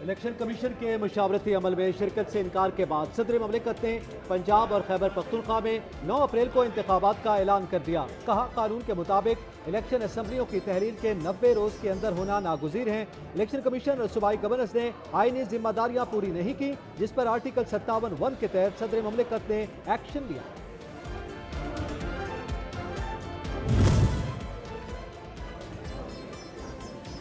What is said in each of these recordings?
Election commission के मुशावरती अमल में शिरकत से इनकार के बाद सदर ममलिकत ने पंजाब और खैबर पख्तूनख्वा में 9 अप्रैल को इंतखाबात का ऐलान कर दिया। कहा, कानून के मुताबिक इलेक्शन असम्बलियों की तहलील के 90 रोज के अंदर होना नागुज़ीर है। इलेक्शन कमीशन और सूबाई गवर्नर्स ने आईनी जिम्मेदारियां पूरी नहीं की, जिस पर आर्टिकल 57(1) के तहत सदर ममलिकत ने एक्शन लिया।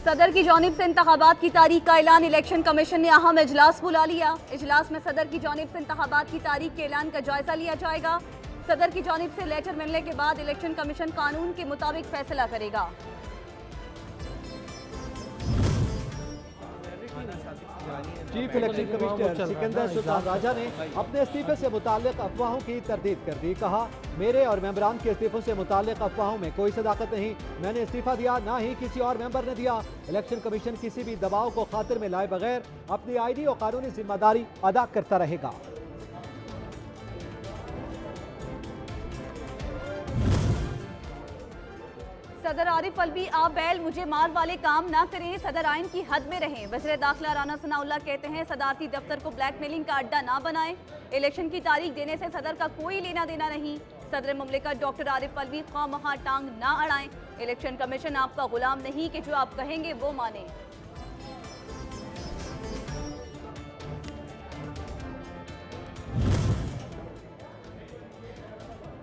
सदर की जानिब से इंतखाबात की तारीख का ऐलान। इलेक्शन कमीशन ने अहम इजलास बुला लिया। इजलास में सदर की जानिब से इंतखाबात की तारीख के ऐलान का जायजा लिया जाएगा। सदर की जानिब से लेटर मिलने के बाद इलेक्शन कमीशन कानून के मुताबिक फैसला करेगा। Chief election commissioner Sikandar Sultan Raja ने अपने इस्तीफे से मुताल्लिक अफवाहों की तरदीद कर दी। कहा, मेरे और मेंबरान के इस्तीफों से मुताल्लिक अफवाहों में कोई सदाकत नहीं। मैंने इस्तीफा दिया, ना ही किसी और मेंबर ने दिया। इलेक्शन कमीशन किसी भी दबाव को खातिर में लाए बगैर अपनी आईनी और कानूनी जिम्मेदारी अदा करता रहेगा। सदर आरिफ अलवी, आप बैल मुझे मार वाले काम ना करें, सदर आइन की हद में रहें। वज़ीर दाखिला राना सनाउल्लाह कहते हैं, सदारती दफ्तर को ब्लैकमेलिंग का अड्डा ना बनाएं। इलेक्शन की तारीख देने से सदर का कोई लेना देना नहीं। सदर मुमलिकत डॉक्टर आरिफ अलवी ख्वामखा टांग ना अड़ाएं। इलेक्शन कमीशन आपका गुलाम नहीं कि जो आप कहेंगे वो माने।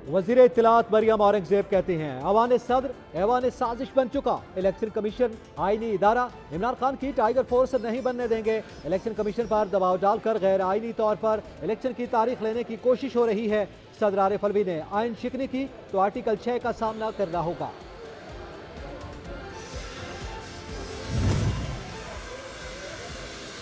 वज़ीर इत्तलात मरियम औरंगजेब कहती हैं, अवान सदर ऐवान साजिश बन चुका। इलेक्शन कमीशन आईनी इदारा इमरान खान की टाइगर फोर्स नहीं बनने देंगे। इलेक्शन कमीशन पर दबाव डालकर गैर आईनी तौर पर इलेक्शन की तारीख लेने की कोशिश हो रही है। सदर आरिफ अलवी ने आइन शिकनी की तो आर्टिकल 6 का सामना करना होगा।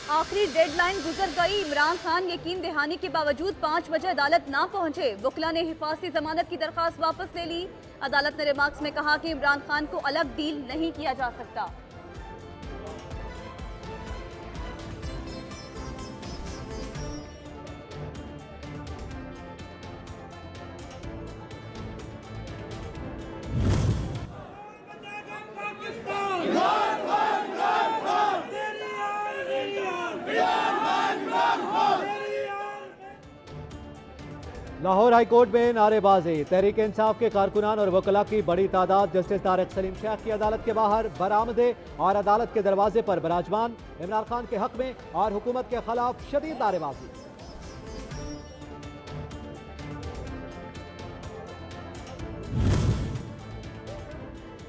आखिरी डेडलाइन गुजर गई। इमरान खान यकीन दहानी के बावजूद 5 बजे अदालत ना पहुंचे। वकीला ने हिफाजती जमानत की दरखास्त वापस ले ली। अदालत ने रिमार्क्स में कहा कि इमरान खान को अलग डील नहीं किया जा सकता। लाहौर हाईकोर्ट में नारेबाजी। तहरीक इंसाफ के कारकुनान और वकला की बड़ी तादाद जस्टिस तारिक सलीम शेख की अदालत के बाहर बरामदे और अदालत के दरवाजे पर बराजमान। इमरान खान के हक में और हुकूमत के खिलाफ शदीद नारेबाजी।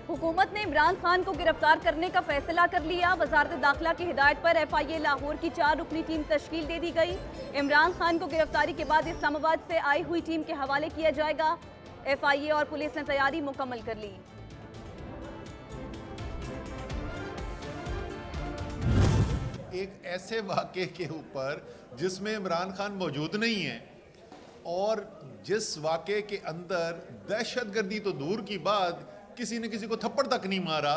हुकूमत ने इमरान खान को गिरफ्तार करने का फैसला कर लिया। वजारत दाखिला की हिदायत पर FIA लाहौर की 4 रुकनी टीम तश्कील दे दी गई। इमरान खान को गिरफ्तारी के बाद इस्लामाबाद से आई हुई टीम के हवाले किया जाएगा। FIA और पुलिस ने तैयारी मुकम्मल कर ली। एक ऐसे वाक़े के ऊपर जिसमें इमरान खान मौजूद नहीं है और जिस वाक़े के अंदर दहशतगर्दी तो दूर की बात, किसी ने किसी को थप्पड़ तक नहीं मारा,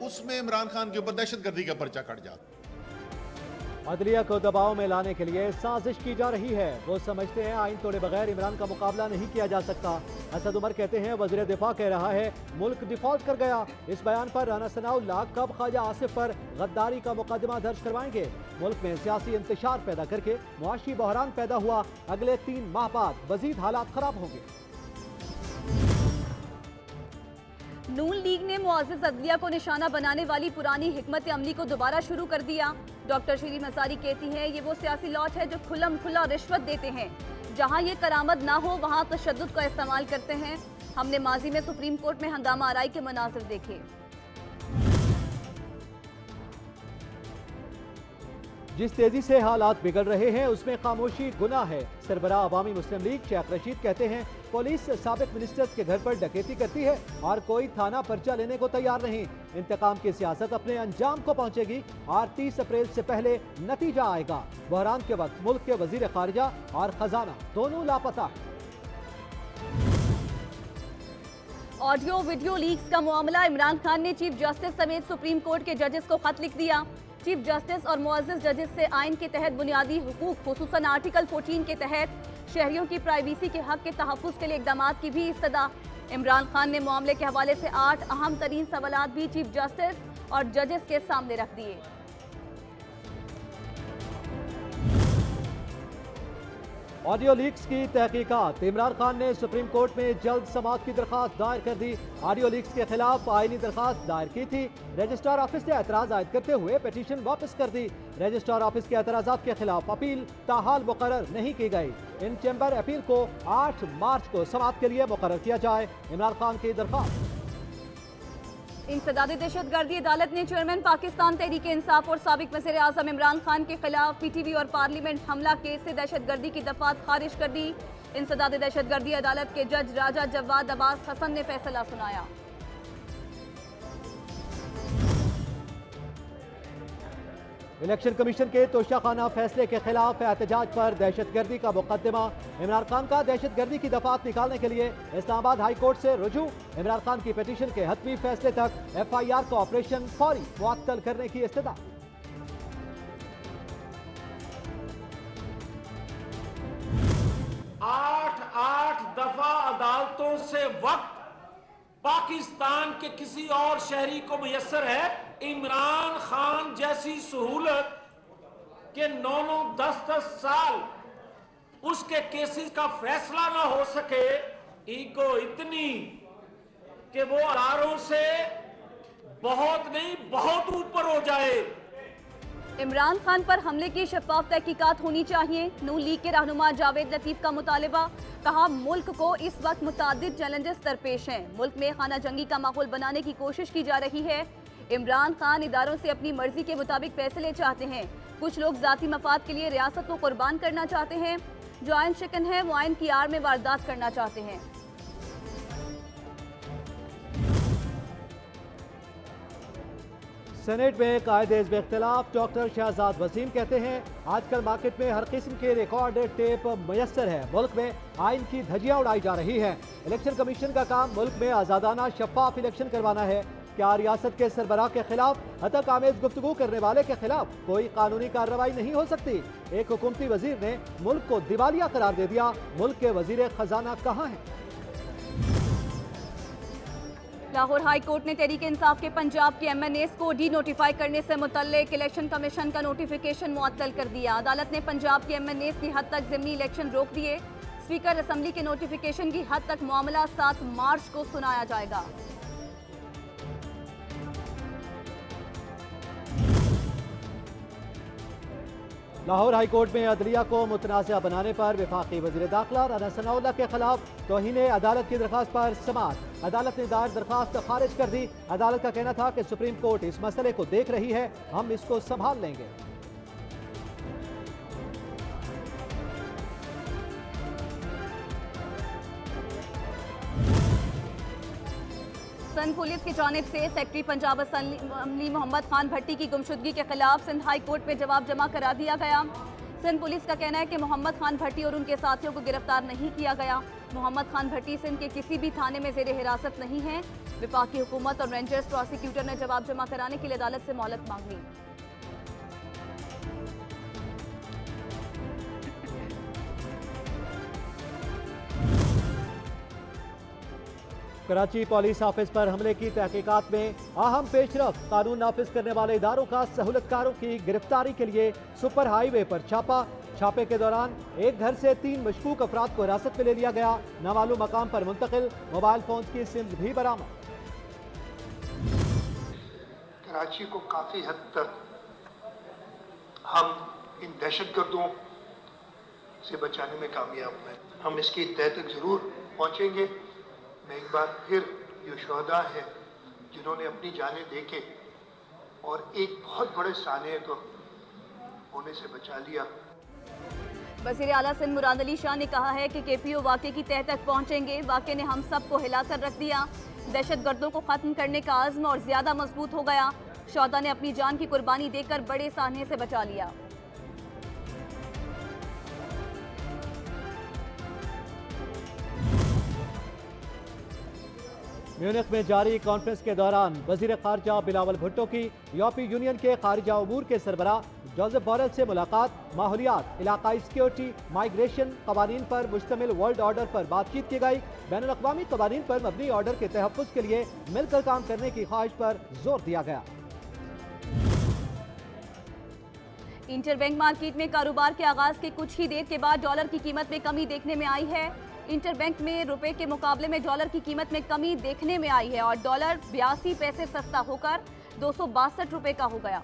उसमें इमरान खान के ऊपर दहशतगर्दी का पर्चा कट जाता। अदलिया को दबाव में लाने के लिए साजिश की जा रही है। वो समझते हैं आइन तोड़े बगैर इमरान का मुकाबला नहीं किया जा सकता। असद उमर कहते हैं, वज़ीर दिफा कह रहा है मुल्क डिफॉल्ट कर गया। इस बयान पर राना सनाउल्लाह कब ख्वाजा आसिफ पर गद्दारी का मुकदमा दर्ज करवाएंगे। मुल्क में सियासी इंतशार पैदा करके मुआशी बहरान पैदा हुआ। अगले 3 माह बाद मजीद हालात खराब होंगे। नून लीग ने मुआज़िज़ अदलिया को निशाना बनाने वाली पुरानी हिकमत अमली को दोबारा शुरू कर दिया। डॉक्टर शीरीन अंसारी कहती है, ये वो सियासी लॉट है जो खुल्लम खुल्ला रिश्वत देते हैं। जहां ये करामत ना हो वहां तशद्दुद का इस्तेमाल करते हैं। हमने माजी में सुप्रीम कोर्ट में हंगामा आराई के मनाजिर देखे। जिस तेजी से हालात बिगड़ रहे हैं उसमें खामोशी गुनाह है। सरबराह अवामी मुस्लिम लीग शेख रशीद कहते हैं, पुलिस साबिक मिनिस्टर्स के घर पर डकैती करती है और कोई थाना पर्चा लेने को तैयार नहीं। इंतकाम की सियासत अपने अंजाम को पहुंचेगी और 30 अप्रैल से पहले नतीजा आएगा। बहरान के वक्त मुल्क के वजीर खारिजा और खजाना दोनों लापता है। ऑडियो वीडियो लीक्स का मामला। इमरान खान ने चीफ जस्टिस समेत सुप्रीम कोर्ट के जजेस को खत लिख दिया। चीफ जस्टिस और मुअज़्ज़िज़ जजेस से आइन के तहत बुनियादी हुकूक खुसूसन आर्टिकल 14 के तहत शहरियों की प्राइवेसी के हक के तहफ़्फ़ुज़ के लिए इक़दामात की भी इस्तदा। इमरान खान ने मामले के हवाले से 8 अहम तरीन सवालात भी चीफ जस्टिस और जजेस के सामने रख दिए। ऑडियो लीक्स की तहकीकात। इमरान खान ने सुप्रीम कोर्ट में जल्द समाअत की दरखास्त दायर कर दी। ऑडियो लीक्स के खिलाफ आईनी दरखास्त दायर की थी। रजिस्ट्रार ऑफिस ने एतराज आयद करते हुए पिटीशन वापस कर दी। रजिस्ट्रार ऑफिस के एतराजात के खिलाफ अपील ताहाल मुकर्रर नहीं की गई। इन चैम्बर अपील को 8 मार्च को समाअत के लिए मुकर्रर किया जाए। इमरान खान की दरखास्त। इंसदादी दहशतगर्दी अदालत ने चेयरमैन पाकिस्तान तहरीक इंसाफ और साबिक वज़ीर आज़म इमरान खान के खिलाफ PTV और पार्लियामेंट हमला केस से दहशतगर्दी की दफात खारिज कर दी। इंसदादी दहशतगर्दी अदालत के जज राजा जवाद अब्बास हसन ने फैसला सुनाया। इलेक्शन कमीशन के तोशाखाना फैसले के खिलाफ एहतजाज पर दहशतगर्दी का मुकदमा। इमरान खान का दहशतगर्दी की दफात निकालने के लिए इस्लामाबाद हाई कोर्ट से रुजू। इमरान खान की पिटीशन के हतमी फैसले तक FIR का ऑपरेशन फौरी मुअत्तल करने की इस्तदा। 8 दफा अदालतों से वक्त पाकिस्तान के किसी और शहरी को मुयस्सर है? इमरान खान जैसी सहूलत के 9 10 साल उसके केसेस का फैसला ना हो सके। ईगो इतनी कि वो अदारों से बहुत नहीं बहुत ऊपर हो जाए। इमरान खान पर हमले की शफाफ तहकीकात होनी चाहिए। नून लीग के रहनुमा जावेद लतीफ का मुतालबा। कहा, मुल्क को इस वक्त मुतादिद चैलेंजेस दरपेश हैं। मुल्क में खाना जंगी का माहौल बनाने की कोशिश की जा रही है। इमरान खान इदारों से अपनी मर्जी के मुताबिक फैसले चाहते हैं। कुछ लोग जाती मफाद के लिए रियासत को कुर्बान करना चाहते हैं। जो आयन शिकन है वो आयन की आड़ में वारदात करना चाहते हैं। सेनेट में कायदे हिज़्ब इख्तिलाफ। डॉक्टर शहजाद वसीम कहते हैं, आजकल मार्केट में हर किस्म के रिकॉर्डेड टेप मुयस्सर है। मुल्क में आइन की धज्जियां उड़ाई जा रही हैं। इलेक्शन कमीशन का काम मुल्क में आज़ादाना शफाफ इलेक्शन करवाना है। क्या रियासत के सरबराह के खिलाफ हतक आमेज गुफ्तगू करने वाले के खिलाफ कोई कानूनी कार्रवाई नहीं हो सकती? एक हुकूमती वजीर ने मुल्क को दिवालिया करार दे दिया। मुल्क के वजीर खजाना कहाँ हैं? लाहौर हाई कोर्ट ने तहरीक इंसाफ के पंजाब के MNAs को डी नोटिफाई करने से मुतल्लिक इलेक्शन कमीशन का नोटिफिकेशन मुअत्तल कर दिया। अदालत ने पंजाब के MNAs की हद तक ज़िमनी इलेक्शन रोक दिए। स्पीकर असम्बली के नोटिफिकेशन की हद तक मामला 7 मार्च को सुनाया जाएगा। लाहौर हाई कोर्ट में अदलिया को मुतनाज़ा बनाने पर वफाकी वज़ीर दाखिला राना सनाउल्लाह के खिलाफ तौहीन अदालत की दरखास्त पर समाअत। अदालत ने दायर दरखास्त खारिज कर दी। अदालत का कहना था कि सुप्रीम कोर्ट इस मसले को देख रही है, हम इसको संभाल लेंगे। सिंध पुलिस की जानिब से सेक्रेटरी पंजाब असम्बली मोहम्मद खान भट्टी की गुमशुदगी के खिलाफ सिंध हाई कोर्ट में जवाब जमा करा दिया गया। सिंध पुलिस का कहना है कि मोहम्मद खान भट्टी और उनके साथियों को गिरफ्तार नहीं किया गया। मोहम्मद खान भट्टी सिंध के किसी भी थाने में जेर हिरासत नहीं है। विफाकी हुकूमत और रेंजर्स प्रोसिक्यूटर ने जवाब जमा कराने के लिए अदालत से मोहलत मांग ली। कराची पुलिस ऑफिस पर हमले की तहकीकात में अहम पेशरफ। कानून नाफिज करने वाले इदारों का सहूलतकारों की गिरफ्तारी के लिए सुपर हाईवे पर छापा। छापे के दौरान एक घर से 3 मशकूक अफराद को हिरासत में ले लिया गया। नामालूम मकाम पर मुंतकिल मोबाइल फोन की सिम्स भी बरामद। कराची को काफ़ी हद तक हम इन दहशतगर्दों से बचाने में कामयाब हैं। हम इसकी तह तक ज़रूर पहुँचेंगे। मैं एक बार फिर जो शहदा हैं जिन्होंने अपनी जानें दे के और एक बहुत बड़े साने को होने से बचा लिया। वज़ीर आला सिंध मुराद अली शाह ने कहा है कि KPO वाक़े की तह तक पहुँचेंगे। वाक़े ने हम सब को हिला कर रख दिया। दहशतगर्दों को ख़त्म करने का आज़्म और ज़्यादा मजबूत हो गया। शहदा ने अपनी जान की कुर्बानी देकर बड़े साने से बचा लिया। म्यूनिख में जारी कॉन्फ्रेंस के दौरान वजीर खारजा बिलावल भुट्टो की यूरोपीय यूनियन के खारजा उमूर के सरबराह जोसेफ बोरेल से मुलाकात। माहौलियात, इलाकाई सिक्योरिटी, माइग्रेशन कवानीन पर मुश्तमिल वर्ल्ड ऑर्डर पर बातचीत की गई। बैनुल अक़वामी कवानीन पर मबनी ऑर्डर के तहफ़्फ़ुज़ के लिए मिलकर काम करने की ख्वाहिश पर जोर दिया गया। इंटरबैंक मार्केट में कारोबार के आगाज के कुछ ही देर के बाद डॉलर की कीमत में कमी देखने में आई है। इंटरबैंक में रुपए के मुकाबले में डॉलर की कीमत में कमी देखने में आई है और डॉलर 82 पैसे सस्ता होकर 262 रुपए का हो गया।